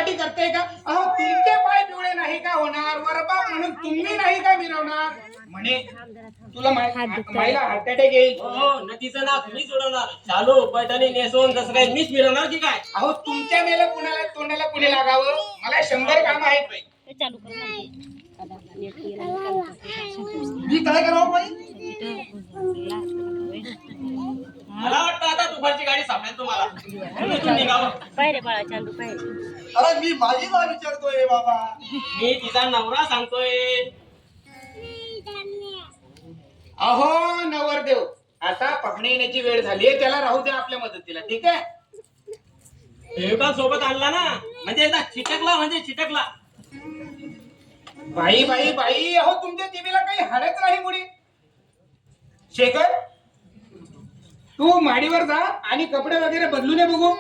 हट्टीपट्टी करते का? अहो तुमचे पाय पिवळे नाही का होणार? वरबाप म्हणून तुम्ही नाही का मिरवणार? म्हणे तुला माईला हार्ट अटॅक येईल. हो नदीचं नाव मीच उडवणार. चालू पैठणी नेसून कसं काय मीच मिरवणार की काय? अहो तुमच्या मेला कुणाला तोंडाला कुणी लागावं? मला 100 काम आहेत बाई. चालू कर. मी काय करावं बाई? मला वाटतं आता दुपारची गाडी सापडेल तुम्हाला. इथून निघावं. पायरे बाळा चालू पायरे. अरे मी माझीला विचारतोय बाबा. मी तिचा नवरा सांगतोय. अहो नवरदेव, आता पाहुणे येण्याची वेळ झाली, त्याला राहू द्या आपल्या मदतीला, ठीक आहे? एका सोबत आणला ना म्हणजे एकदा चिटकला म्हणजे चिटकला. बाई बाई बाई, अहो तुमच्या जिभेला काही हाडच नाही मुडी. शेखर, तू माडीवर जा आणि कपडे वगैरे बदलून ये बघू.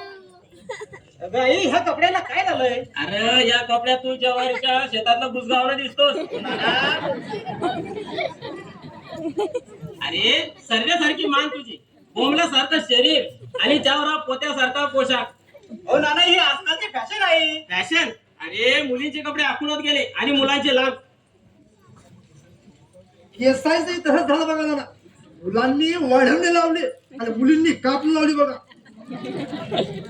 बाई ह्या कपड्याला काय झालंय? अरे या कपड्यात तू जवारीच्या शेतातला बुजगावला दिसतोस. अरे सर्व्यासारखी मान तुझी, बोंबल्यासारखं शरीर आणि त्यावर पोत्यासारखा पोशाख. हो नाना, ही आजकालची फॅशन आहे. फॅशन? अरे मुलींचे कपडे आखूनच गेले आणि मुलांचे लांब. केसायचंही तसंच झालं बघा ना. मुलांनी वाढवणे लावले आणि मुलींनी कापलं लावली बघा.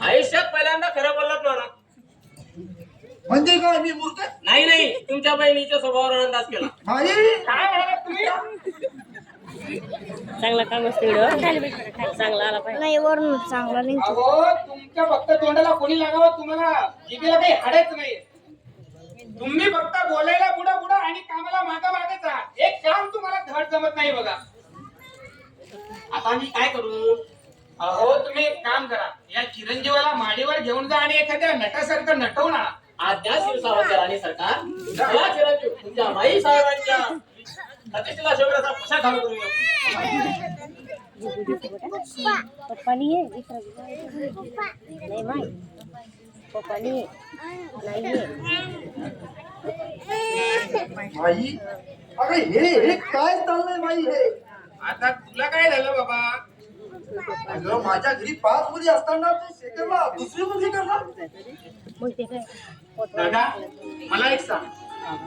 आयुष्यात पहिल्यांदा खरं बोललात मला. म्हणजे काय, मी मूर्ख आहे? नाही नाही, तुमच्या बहिणीच्या स्वभावावर अंदाज केला. आई, काय म्हणालात तुम्ही? चांगला काम असते व्हिडिओ. चांगला आला पाहिजे. नाही वरून चांगला नाही. अहो तुमच्या फक्त तोंडाला कोणी लागावं, तुम्हाला जिभेला काही हाडच नाही. तुम्ही फक्त बोलायला पुढं पुढं आणि कामाला मागं मागेच राहा. एक काम तुम्हाला धड जमत नाही बघा. आता मी काय करू? अहो तुम्ही एक काम करा, या चिरंजीवाला माडीवर घेऊन जा आणि एखाद्या नटासारखं नटवून आणा. आद्या शिवसावंतर आणि सरकार या चिरंजीव तुमच्या माई साहेबांच्या प्रतिष्ठेला शोभेचा पोशाख घालून करू. पप्पा नाही आहे. नाही माय पप्पा नाही आई, अरे हे काय चाललंय बाई? हे आता तुला काय झालं बाबा? अगं माझ्या घरी 5 मुली असताना तू शेखरला दुसरी मुलगी करणार? मग ते काय दादा, मला एक सांग,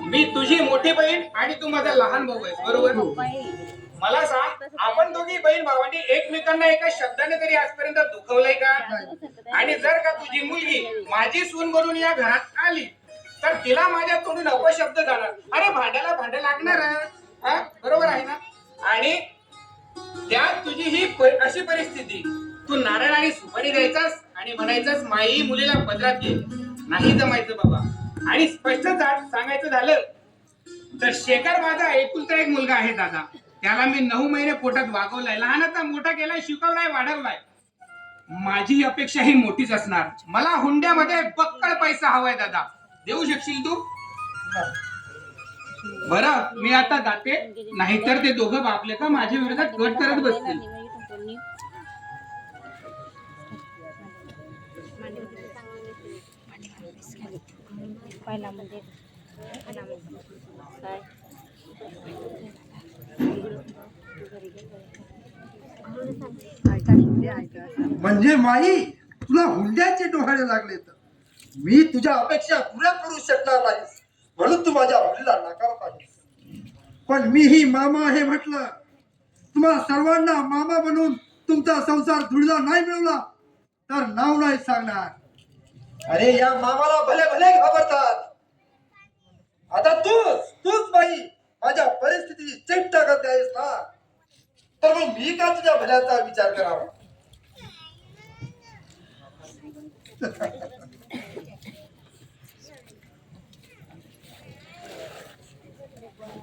मी तुझी मोठी बहीण आणि तू माझा लहान भाऊ आहेस, बरोबर? मला सांग, आपण दोघी बहीण भावांनी एकमेकांना एका शब्दाने तरी आजपर्यंत दुखवलंय का? आणि जर का तुझी मुलगी माझी सून बनून या घरात आली तर तिला माझ्या तोंडून अपशब्द जाणार. अरे भांड्याला भांडं लागणार, हा? बरोबर आहे ना? आणि त्यात तुझी ही अशी परिस्थिती, तू नारळ आणि सुपारी द्यायचास आणि म्हणायचास माई मुलीला पदरात घे. नाही जमायचं बाबा. आणि स्पष्ट सांगायचं झालं तर शेखर माझा एकुलता एक मुलगा आहे दादा. त्याला मी 9 महिने पोटात वागवलाय, लहानाचा मोठा केलाय, शिकवलाय, वाढवलाय. माझी अपेक्षा ही मोठीच असणार. मला हुंड्यामध्ये बक्कळ पैसा हवाय दादा. देऊ शकशील तू? बरं मी आता जाते, नाहीतर ते दोघं बापले का माझ्या विरोधात गट करत बसतील. पहिला म्हणजे काय म्हणजे माई, तुला हुंड्याचे डोहाळे लागले तर मी तुझ्या अपेक्षा पुऱ्या करू शकणार नाही, म्हणून तू माझ्या मुलीला नाकारत आहेस. पण मीही मामा आहे म्हटलं, तुम्हा सर्वांना मामा बनून तुमचा संसार जुळला नाही मिळवला तर नाव नाही सांगणार. अरे या मामाला भले भले घाबरतात. आता तूच बाई माझ्या परिस्थितीची चेष्टा करते आहेस ना, तर मग मी का तुझ्या भल्याचा विचार करावा?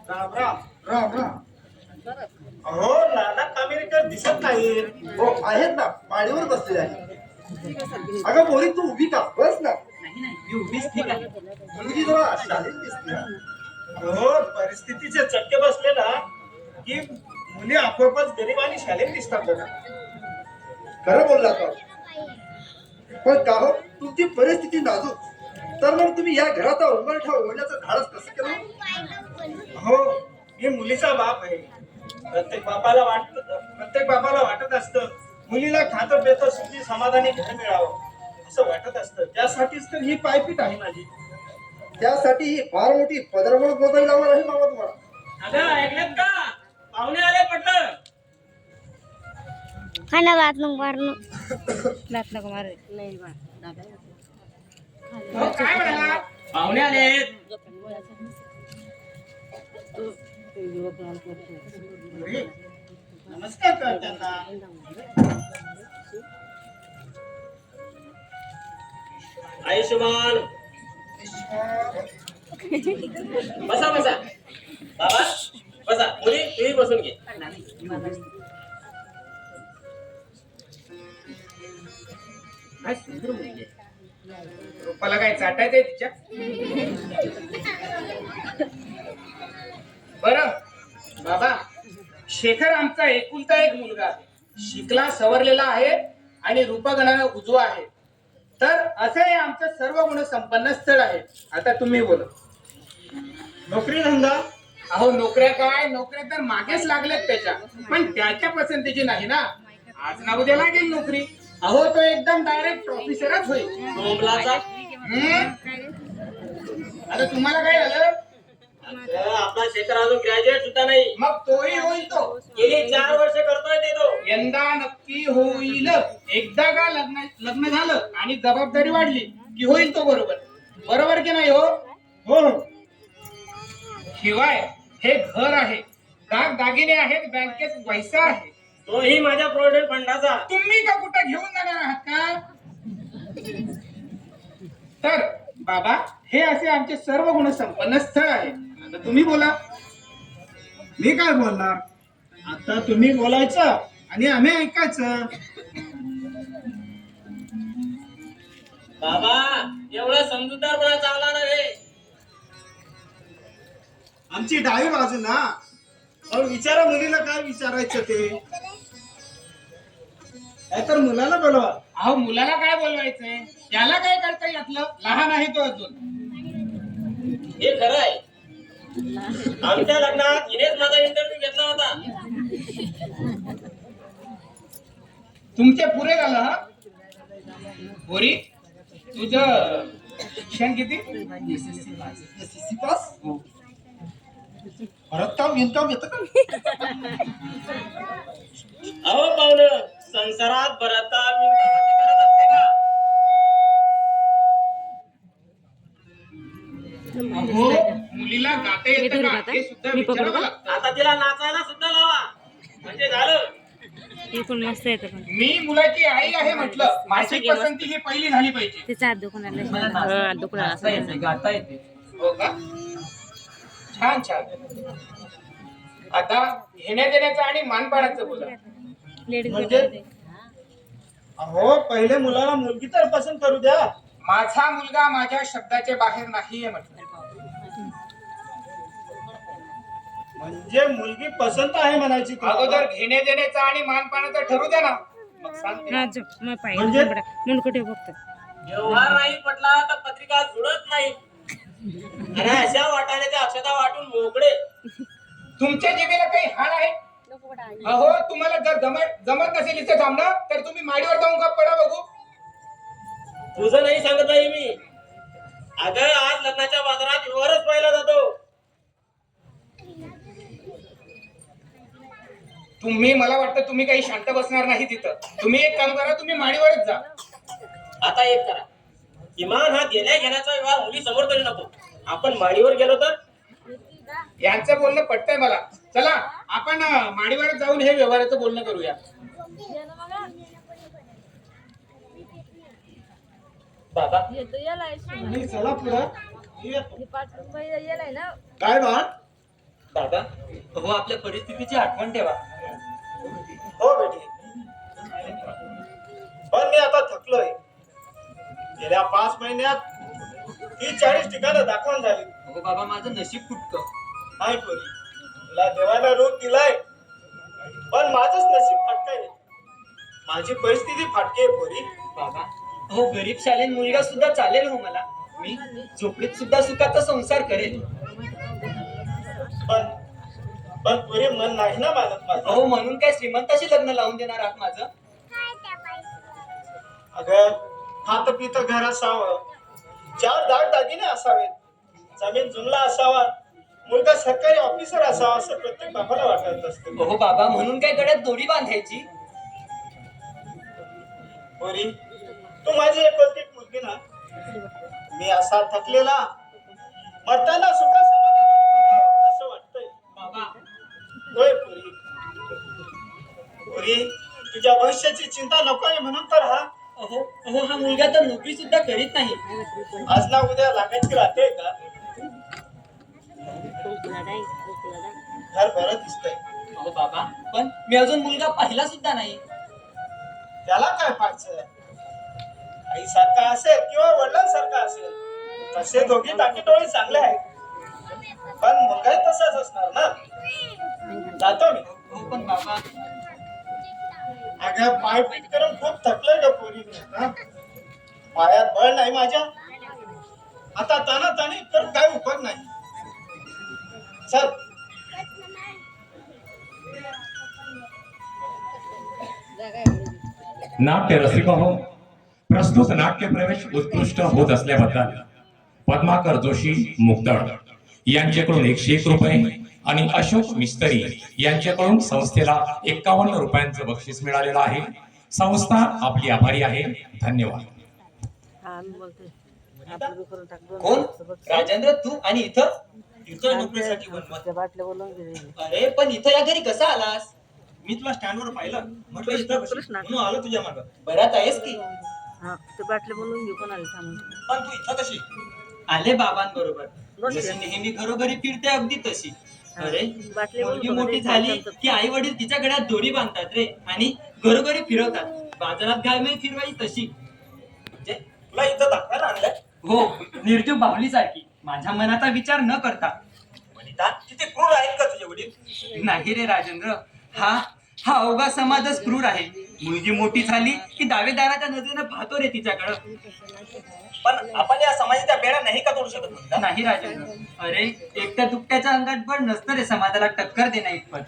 राम राम. राम राम. अहो नाना कामेरीकर दिसत नाही. हो आहेत ना, माडीवर बसले आहे. अगं पोरी तू उभी का? बस ना. मी उभीच ठीक आहे. मुलगी जरा शाळेत दिसते. हो परिस्थितीचे चटके बसले ना की मुली आपोआपच गरीब आणि शालेय दिसतात बघा. खरं बोलला का? पण का हो, तुमची परिस्थिती नाजूक, तर मग तुम्ही या घराचा उंबरठा ओढण्याचं धाडस कसं केलं? हो मी मुलीचा बाप आहे. प्रत्येक बापाला वाटत असतं मुलीला खातं पेतं सुखी समाधानी घर मिळावं. असं वाटत असतं. त्यासाठीच तर ही पायपीट आहे माझी. त्यासाठी ही फार मोठी पदरवळ गोदाई लावणार आहे मामा तुम्हाला. अगं ऐकलं का? पाहुणे आले पटलं. खाना लात नको मारणं. लात नको मारू. नाही बा. हो, काय म्हणाला? पाहुणे आलेत. नमस्कार कर त्यांना. आयुष्यमान बसा बसा. बाबा बसा. मुली तुम्ही बसून घे. काय सुंदर मुलगी आहे. रूपाला काय चाटायचंय तिच्या? बरं बाबा, शेखर आमचा एकुलता एक मुलगा आहे. शिकला सवरलेला आहे आणि रूपगणानं उजवा आहे. तर असं हे आमचं सर्व गुण संपन्न स्थळ आहे. आता तुम्ही बोला. नोकरी धंदा. अहो नोकऱ्या काय, नोकऱ्या तर मागेच लागल्यात त्याच्या, पण त्याच्या पसंतीची नाही ना. आज ना उद्या लागेल नोकरी. अहो तो एकदम डायरेक्ट ऑफिसरच होईल. डोंबलाचा. आता तुम्हाला काय झालं? अगं, आपला शेखर अजून ग्रॅज्युएट सुद्धा नाही. मग तोही होईल. तो गेली 4 वर्ष करतोय ते तो. यंदा नक्की होईल. एकदा का लग्न झालं आणि जबाबदारी वाढली की होईल तो बरोबर. बरोबर की नाही? हो हो. शिवाय हे घर आहे, दागिने आहेत, बँकेत पैसा आहे. तोही माझ्या प्रोव्हिडंट फंडाचा. तुम्ही का कुठं घेऊन जाणार आहात का? तर बाबा हे असे आमचे सर्व गुण संपन्न स्थळ आहे. आता तुम्ही बोला. मी काय बोलणार? आता तुम्ही बोलायचं आणि आम्ही ऐकायचं. बाबा एवढा समजूतदारपणा चांगला नव्हे. आमची डावी बाजू ना. अहो विचारा मुलीला काय विचारायचं ते. नाहीतर मुलाला बोलवा. अहो मुलाला काय बोलवायचंय? त्याला काय करता यातलं? लहान आहे तो अजून. हे खरं आहे. आमच्या लग्नात हिनेच माझा इंटरव्ह्यू घेतला होता. तुमचे पुरे झालं हा? पोरी तुझं शिक्षण किती? SSC pass. परत काम विणकाम येतं का? अहो पाहुणं, संसारात बराता विंकामाची गरज असते का? अहो मुलीला गाता येतं का हे सुद्धा विचारावं लागतं. आता तिला नाचायला सुद्धा लावा म्हणजे झालं. ते पण मस्त येतं पण. मी मुलाची आई आहे म्हटलं. माझी पसंती ही पहिली झाली पाहिजे. त्याचा हात दुखण्याला दुखण्याला गाता येते. हो का? छान छान. आता घेण्या देण्याचं आणि मानपानाचं बोला. म्हणजे? अहो पहिले मुलाला मुलगी तर पसंत करू द्या. माझा मुलगा माझ्या शब्दाच्या बाहेर नाहीये म्हटलं. म्हणजे मुलगी पसंत आहे म्हणायची तुम्हाला? अगोदर घेण्या देण्याचं आणि मानपानाचं ठरू द्या ना, मग सांगते. हा जो मग पाय म्हणजे? मुंडकुटे बघतो. व्यवहार नाही पटला तर पत्रिका जुळत नाही. आणि अशा वाटाण्याच्या अक्षता वाटून मोकळे. तुमच्या जिभेला काही हाड आहे? अहो तुम्हाला जर जमत नसेल इथे थांबणं तर तुम्ही माडीवर जाऊन गप्प पडा बघू. तुझं नाही सांगत आहे मी. अगं आज लग्नाच्या बाजारात व्यवहारच पाहिला जातो. तुम्ही मला वाटतं तुम्ही काही शांत बसणार नाही तिथं. तुम्ही एक काम करा, तुम्ही माडीवरच जा. आता एक करा, किमान हा देण्या घेण्याचा व्यवहार मुली समोर तरी नको. आपण माडीवर गेलो तर यांचं बोलणं पटतंय मला. चला आपण माडीवर जाऊन हे व्यवहाराचं बोलणं करूया. बाबा आणि चला पुढं. काय बाळ? दादा हो आपल्या परिस्थितीची आठवण ठेवा. हो बेटी. पण मी आता थकलोय. गेल्या 5 महिन्यात 30-40 ठिकाणं दाखवून झाली. हो बाबा माझं नशीब फुटकं. नाही पोरी, तुला देवाला रोग दिलाय पण माझंच नशीब फाटकंय. माझी परिस्थिती फाटके आहे पोरी. बाबा हो गरीब शालीन मुलगा सुद्धा चालेल हो मला. मी झोपडीत सुद्धा सुखाचा संसार करेल. पण पोरी मन नाही ना मानत माझं. हो म्हणून काय श्रीमंताशी लग्न लावून देणार आहात माझं? अगं खात पित घर असावं, 4 दागिने असावेत, जमीन जुमला असावा, मुलगा सरकारी ऑफिसर असावा असं प्रत्येक बाबाला वाटत असतं. हो बाबा, म्हणून काय गड्यात दोरी बांधायची? पोरी, तू माझी एकुलती मुलगी ना. मी असा थकलेला मरताना सुद्धा समाधानाने मरावं असं वाटतंय. बाबा होय पोरी. पोरी, तुझ्या भविष्याची चिंता नकोय म्हणून तर हा मुलगा तर नोकरी सुद्धा करीत नाही. आज ना उद्या लागायची राहते का? घर बरं दिसतंय. हो बाबा, पण मी अजून मुलगा पाहिला सुद्धा नाही. त्याला काय पाहिजे? आई सारखा असेल किंवा वडिलांसारखा असेल, तसे दोघी टाकीटोळी चांगले आहेत, पण मुलगाही तसाच असणार ना. जातो मी. हो पण बाबा, अगं पाय पीट करून खूप थकलोय ग पोरी. पायात बळ नाही माझ्या. आता तानातानी तर काय उपयोग नाही. चल. नाट्य रसिक हो, प्रस्तुत नाट्य प्रवेश उत्कृष्ट होत असल्याबद्दल पद्माकर जोशी मुक्तड यांच्याकडून 101 रुपये आणि अशोक मिस्त्री यांच्याकडून संस्थेला 51 रुपयांचं बक्षीस मिळालेलं आहे. संस्था आपली आभारी आहे. धन्यवाद. कोण? राजेंद्र, तू आणि इथं नोकरीसाठी बनवत? अरे पण इथं या घरी कसा आलास? मी तुला स्टँडवर पाहिलं, म्हटलं इथं कशी? म्हणून आलो तुझ्या मागं. बरात आहेस की? बाटले बोलून घेऊ कोणाला सांगून. पण तू इथं कशी? आले बाबांबरोबर. जशी नेहमी घरोघरी फिरते अगदी तशी. अरे मुलगी मोठी झाली की आई वडील तिच्या गळ्यात दोरी बांधतात रे आणि घरोघरी फिरवतात. बाजारात गायमे फिरवाई तशी. तुला इथं दाखवायला आणलंय? हो, निर्जीव बाहुली सारखी, माझ्या मनाचा विचार न करता. वनिता, किती क्रूर आहेत का तुझे वडील? नाही रे राजेंद्र, हा अवघा समाजच क्रूर आहे. मुलगी मोठी झाली की दावेदाराच्या नजरेनं पाहतो रे तिच्याकडं. पण आपण या समाजाच्या बेड्या नाही का तोडू शकत म्हणता? नाही राजेंद्र, अरे एकट्या दुकट्याच्या अंगात बळ नसतं रे समाजाला टक्कर देण्या इतपत.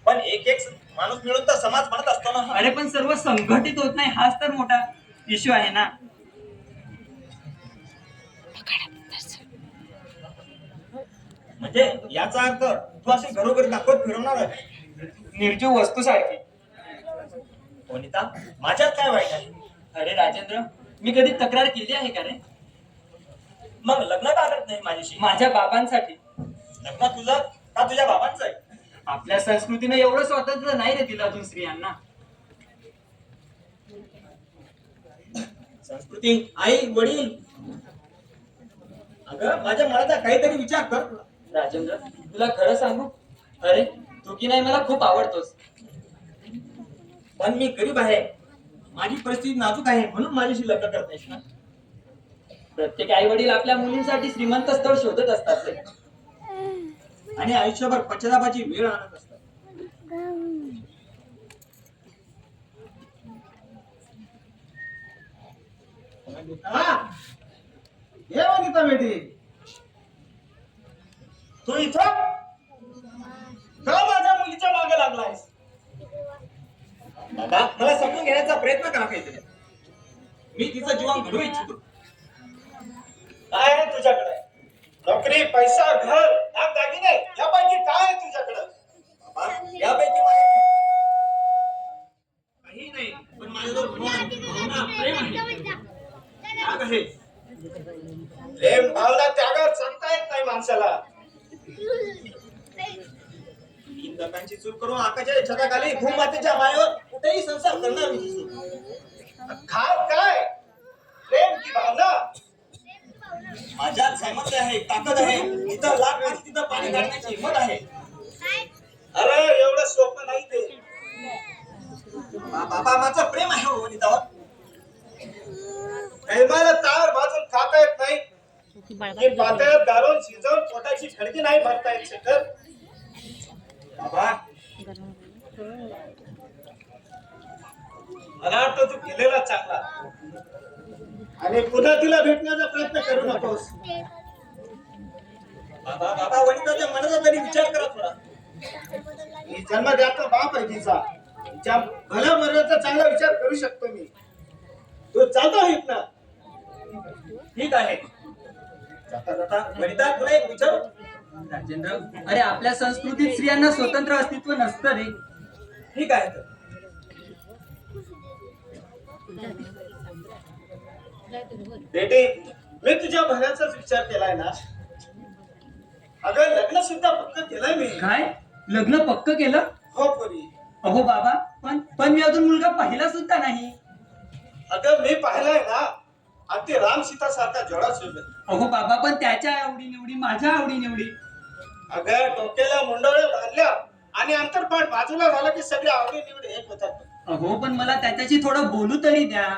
पण एक माणूस मिळून तर समाज म्हणत असतो ना. अरे पण सर्व संघटित होत नाही, हाच तर मोठा इश्यू आहे ना. म्हणजे याचा अर्थ तू असे घरोघरी दाखवत फिरवणार आहे? निर्जीव वस्तू सारखी. वनिता, माझ्यात काय वाईट आहे? अरे राजेंद्र, मी कधी तक्रार केली आहे का रे? मग लग्न का करत नाही माझ्याशी? माझ्या बाबांसाठी. लग्न तुझं का तुझ्या बाबांचं आहे? आपल्या संस्कृतीने एवढं स्वातंत्र्य नाही रे तिला अजून स्त्रियांना. संस्कृती, आई वडील. अगं माझ्या मनाचा काहीतरी विचार कर. राजेंद्र, तुला खरं सांगू, अरे तू की नाही मला खूप आवडतोस. पण मी गरीब आहे, माझी परिस्थिती नाजूक आहे, म्हणून माझ्याशी लग्न करत नाहीस ना. प्रत्येक आई वडील आपल्या मुलींसाठी श्रीमंत स्थळ शोधत असतात रे. आणि आयुष्यभर पश्चातापाची वेळ आणत असतात. ये वनिता बेटी, तू इथं का माझ्या मुलीच्या मागे लागलायस? बाबा, मला समजून घेण्याचा प्रयत्न करा काहीतरी. मी तिचं जीवन घडवू इच्छितो. काय आहे तुझ्याकडे? नोकरी, पैसा, घर, दागिने यापैकी काय आहे तुझ्याकडं? बाबा, यापैकी काही नाही, पण माझ्याजवळ भावना, प्रेम आहे. त्याग आहे. प्रेम भावना त्यागावर सांगता येत नाही माणसाला. 3 लोकांची चूक करून आकाशाच्या छताखाली भूमातेच्या मायेवर कुठेही संसार करणार नाही. काय प्रेम की भावना? माझ्यात सामर्थ्य आहे, ताकद आहे. इथं लाख आणि तिथं पाणी काढण्याची हिंमत आहे. अरे एवढं सोपं नाही ते. बाबा, माझं प्रेम आहे हो वनितावर. प्रेमाला तार भाजून खाता येत नाही की पातळ्यात घालून शिजवून पोटाची खडकी नाही भरता येत शेखर. बाबा, मला वाटतं तू केलेला चांगला आणि पुन्हा तिला भेटण्याचा प्रयत्न करू नकोस. बाबा, वनिताच्या मनाचा तरी विचार करा थोडा. ही जन्मदाता बाप आहे तिचा. तिच्या भल्या मरणाचा चांगला विचार करू शकतो मी. तू चालतो आहेत ना? ठीक आहे. जाता जाता वनिता तुला एक विचारू. राजेंद्र, अरे आपल्या संस्कृतीत स्त्रियांना स्वतंत्र अस्तित्व नसतं रे. ठीक आहे तर. बेटे, मी तुझ्या भल्याचाच विचार केलाय ना. अगं लग्न सुद्धा पक्क केलंय मी. काय लग्न पक्क केलं? हो पोरी. अहो बाबा, पण मी अजून मुलगा पाहिला सुद्धा नाही. अगं मी पाहिलाय ना, अगदी राम सीता सारखा जोडा सोबत. अहो बाबा, पण त्याच्या आवडी निवडी माझ्या आवडी निवडी. अगं डोक्याला मुंडवळ्या बांधल्या आणि अंतरपाठ बाजूला झाला की सगळे आवडी निवडी एक होतात. अहो पण मला त्याच्याशी थोडं बोलू तरी द्या.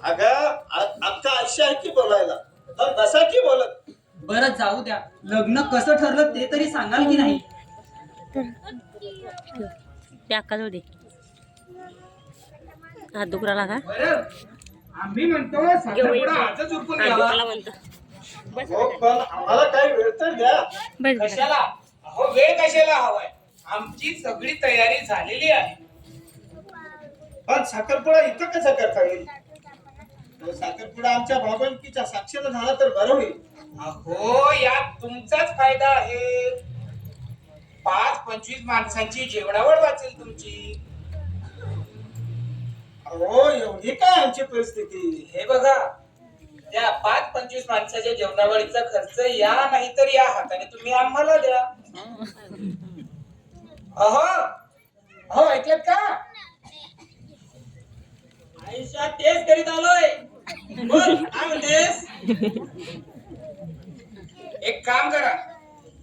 अगं आमचं आयुष्य आहे की बोलायला, तर बसा की बोलत. बरं जाऊ द्या, लग्न कसं ठरलं ते तरी सांगाल की नाही? दे हात दुखराला का बरं आम्ही म्हणतो साखरपुडा आजच उरकून घ्यावा. म्हणतो हो पण आम्हाला काही वेळ तर द्या. बस कशाला? अहो वेळ कशाला हवाय? आमची सगळी तयारी झालेली आहे. पण साखरपुडा इथं कसं करता येईल? तो साखरपुडा आमच्या भावंकीच्या साक्षीला झाला तर बरं होईल. अहो यात तुमचाच फायदा आहे. 5-25 माणसांची जेवणावळ वाचेल तुमची. अहो एवढी काय आमची परिस्थिती? हे बघा, त्या 5-25 माणसाच्या जेवणावळीचा खर्च या नाहीतर या हाताने तुम्ही आम्हाला द्या. अहो अहो ऐकलं का? आयुष्यात तेच करीत आलोय. बोल, काय म्हणतेस? एक काम करा,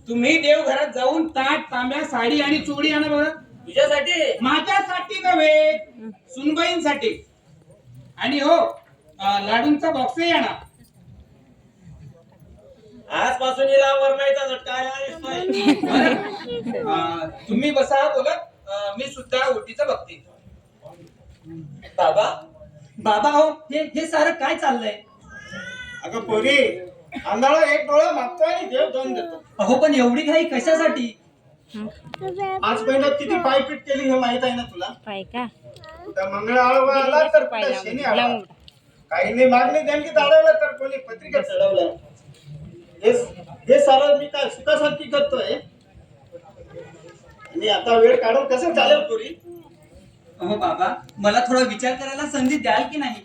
तुम्ही देवघरात जाऊन ताट, तांब्या, साडी आणि चोडी आणा बरं. तुझ्यासाठी? माझ्यासाठी नव्हे, सुनबाईंसाठी. आणि हो लाडूंचा बॉक्सही आणा. आजपासून हिला वरमाईचा झटका आला. तुम्ही बसा बोलत, मी सुद्धा ओटीचं बघते. बाबा बाबा, हो हे सारं काय चाललंय? अगं पोरी, आंधळा एक डोळा मागतो आणि देव दोन देतो. अहो पण एवढी घाई कशासाठी? आज महिन्यात किती पायपीट केली हे माहित आहे ना तुला? पाय का कुठं मंगळ आळवा आला तर कुठं शनी आला. काहींनी मागणी देणगी अडवलं तर कोणी पत्रिका चढवलं. हे सारं मी काय सुखासाठी करतोय. आणि आता वेळ काढून कसं चालेल पोरी? अहो बाबा, मला थोडा विचार करायला संधी द्याल की नाही?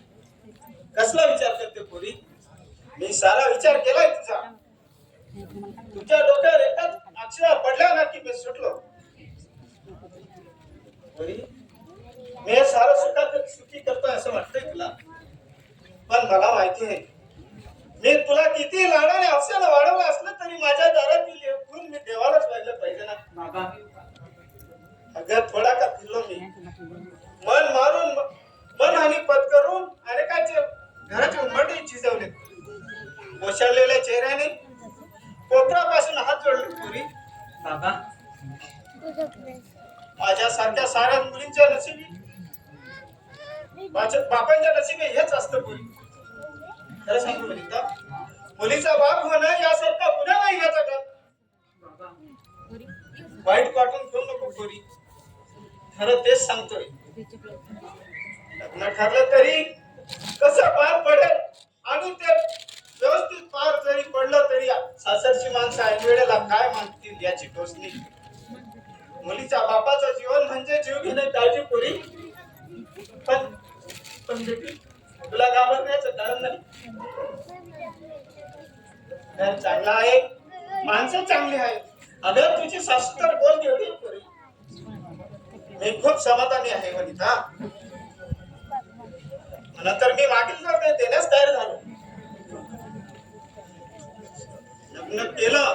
कसला विचार करते पोरी? मी सारा विचार केलाय तुझा. तुझ्या डोक्यावर एकाच अक्षरा पडल्या ना की मी सुटलो. पोरी, मी हे सारं सुखी करतोय असं वाटतंय तुला? पण मला माहिती आहे, मी तुला किती लाडाने हौसेला वाढवलं असलं तरी माझ्या दारातील लेकरून मी देवालाच वाहिलं पाहिजे ना. बाबा अगं थोडा का फिरलो मी, मन मारून मन आणि पद करून अनेकांचे घराचे उंबरठे झिजवले. ओशाळलेल्या चेहऱ्याने कोपरापासून हात जोडले. पुरी बाबा, माझ्यासारख्या साऱ्या मुलींच्या नशिबी, माझ्या बापांच्या नशिबी हेच असतं. पुरी खरं सांगू वनिता, मुलीचा बाप होणं यासारखा गुन्हा नाही या जगात. वाईट वाटून घेऊ नको पुरी, खरं तेच सांगतोय. लग्न ठरलं तरी कसं पार पडेल आणि ते व्यवस्थित पार जरी पडलं तरी सासरची माणसं ऐनवेळेला काय मानतील याची टोचणी. मुलीच्या बापाचं जीवन म्हणजे जीव घेणे काळजी पुरी. पण देखील तुला घाबरण्याचं कारण नाही. घर चांगला आहे, माणसं चांगली आहे. अगं तुझी सासू तर बोल देवडी पुरी. मी खूप समाधानी आहे वनिता. नंतर मी मागील जर देण्यास तयार झालो. लग्न केलं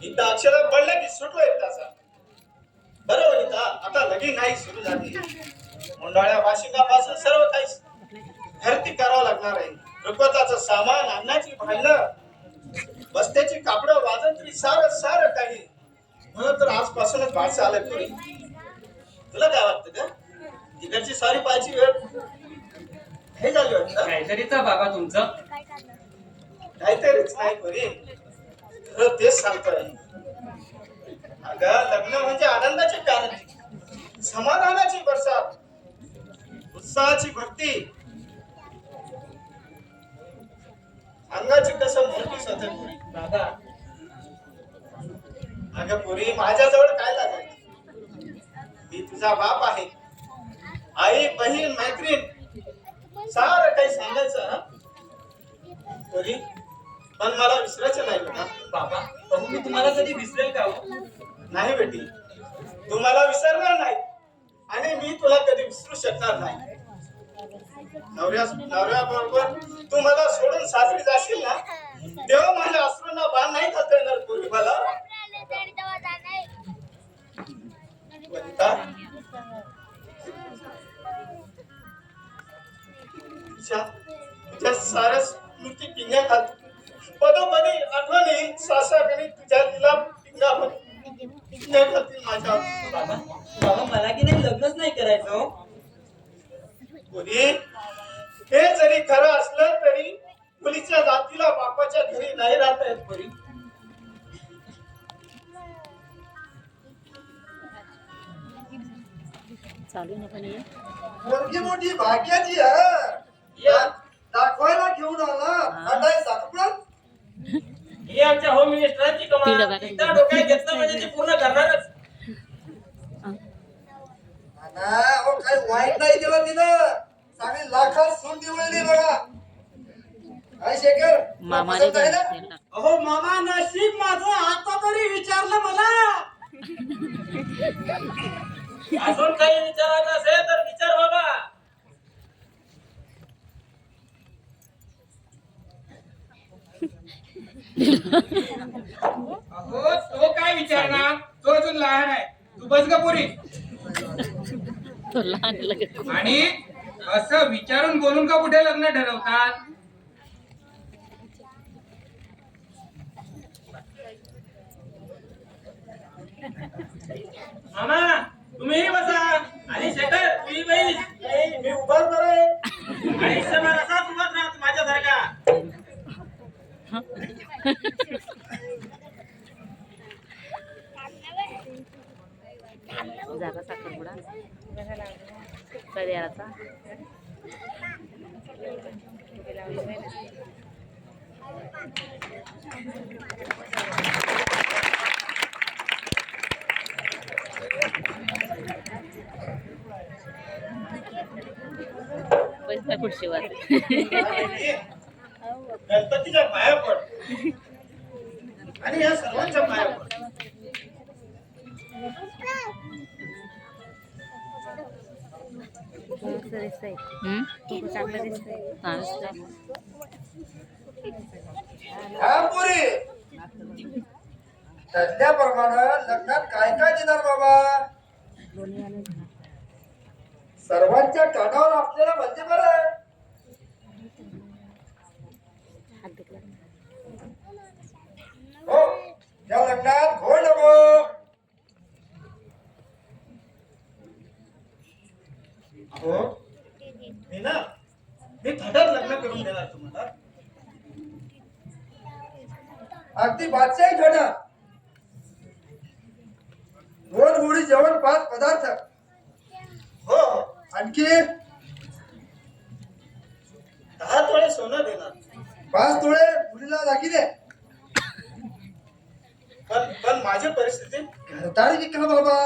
इथं अक्षरा पडलं की सुटलो एकदाचा. बरं वनिता, आता लगीन नाही सुरू झाली. मुंडाळ्या वाशिकापासून सर्व काही खरेदी करावं लागणार आहे. रुपवताचं सामान, अन्नाची भांडं, बस्त्याची कापडं, वाजंत्री, सारं काही. म्हणून तर आजपासूनच भाषा आलं पुरी. तुला काय वाटतं का? तिकडची सारी पाहायची वेळ हे झाली वाटतं. काहीतरीच बाबा तुमचं. काहीतरीच नाही पुरी, खरं तेच सांगतोय. अगं लग्न म्हणजे आनंदाची कारण, समाधानाची बरसात, उत्साहाची भक्ती. अंगाची कसं मोठी सध्या पुरी. बाबा अगं पुरी माझ्याजवळ काय लागायचं? मी तुझा बाप आहे. आई बहीण मैत्रीण सारं काही सांगायचं हा पुरी. पण मला विसरायचं नाही बेटा. बाबा बहू मी तुम्हाला कधी विसरेल का हो? नाही बेटी, तू मला विसरणार नाही आणि मी तुला कधी विसरू शकणार नाही. नवऱ्या बरोबर तू मला सोडून सासरी जाशील ना, तेव्हा माझ्या अश्रूंना बाण नाही खाता येणार पूर्वी मला. वनिता, तुझ्या साऱ्या स्मृती पिंग्या खात पदोपदी आठवणी सासाकडे तुझ्या तिला पिंगा खातील माझ्या. बाबा बाबा मला की नाही लग्नच नाही करायचं हो. पुरी, हे जरी खरं असलं तरी मुलीच्या जातीला बापाच्या घरी नाही राहता येत पुरी. चालू आहे ना पण हे? मुलगी मोठी भाग्याची आहे. दाखवायला घेऊन आला हटाय साखरपुड्यात. ही आमच्या होम मिनिस्टरांची पिढं कमाल. बघा. एकदा डोक्यात घेतलं म्हणजे ते पूर्ण करणारच. हो काही वाईट नाही केलं तिनं. चांगली लाखात सून निवडली बघा. काय शेखर मामाने पसंत आहे ना? घातलेला. अहो मामा, नशीब माझं आता तरी विचारलं मला. अजून काही विचारायचं असेल तर विचार बाबा. अहो तो काय विचारणार, तो अजून लहान आहे. तू बस ग पुरी. तो लहान लगेच. आणि असं विचारून बोलून का कुठे लग्न ठरवतात? मामा तुम्ही बसा. आणि शेखर तुम्ही बाई. नाही, मी उभाच बरं आहे. आयुष्यभर असाच उभाच राहत माझ्यासारखा. जागा साखरपुडा कधी याचा पैसा खुर्शीवर. गणपतीच्या पाया पड आणि या सर्वांच्या पाया पड. चांगलं दिसतंय. हा पुरी, ठरल्याप्रमाणे लग्नात काय काय देणार बाबा? सर्वांच्या कानावर आपल्याला म्हणजे बरं. हो, या लग्नात घोळ नको. हो, मी थटात लग्न करून देणार तुम्हाला. अगदी बादशाही ठरणार. 2 गोडी जेवण, 5 पदार्थ. हो हो, आणखी 10 तोळे सोनं देणार. 5 तोळे मुलीला दागिने. पण माझी परिस्थिती घरदारी विका बाबा.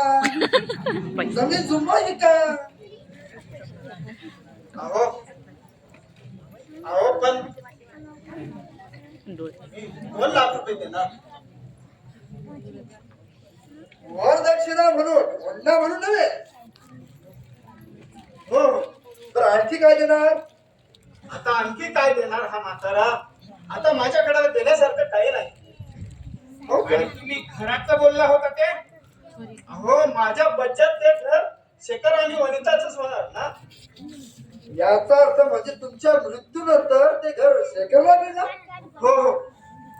जमीन जुंबा विका. अहो अहो पण मी 2 लाख रुपये देणार. वरदक्षिणा म्हणून, वंडा म्हणून नव्हे. हो हो, तर आणखी काय देणार? आता आणखी काय देणार हा म्हातारा? आता माझ्याकडे देण्यासारखं काही नाही. हो आणि तुम्ही घराचं बोलला होता ते? अहो माझ्या बचत ते घर शेखर आणि वनिताच होणार ना. याचा अर्थ म्हणजे तुमच्या मृत्यूनंतर ते घर शेकरला देणार. हो हो,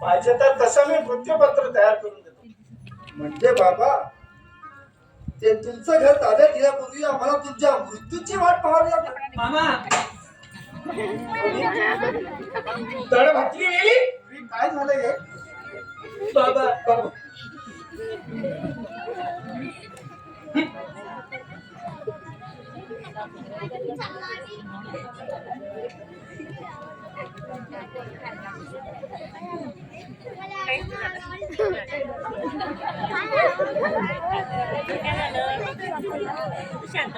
पाहिजे तर तसं मी मृत्यूपत्र तयार करून देतो. म्हणजे बाबा, ते तुमचं घर ताब्यात घेण्यापूर्वी आम्हाला तुमच्या मृत्यूची वाट पाहावी लागेल. मामा तळ भाकरी गेली. काय झालंय हे? बाबा बाबा, शांत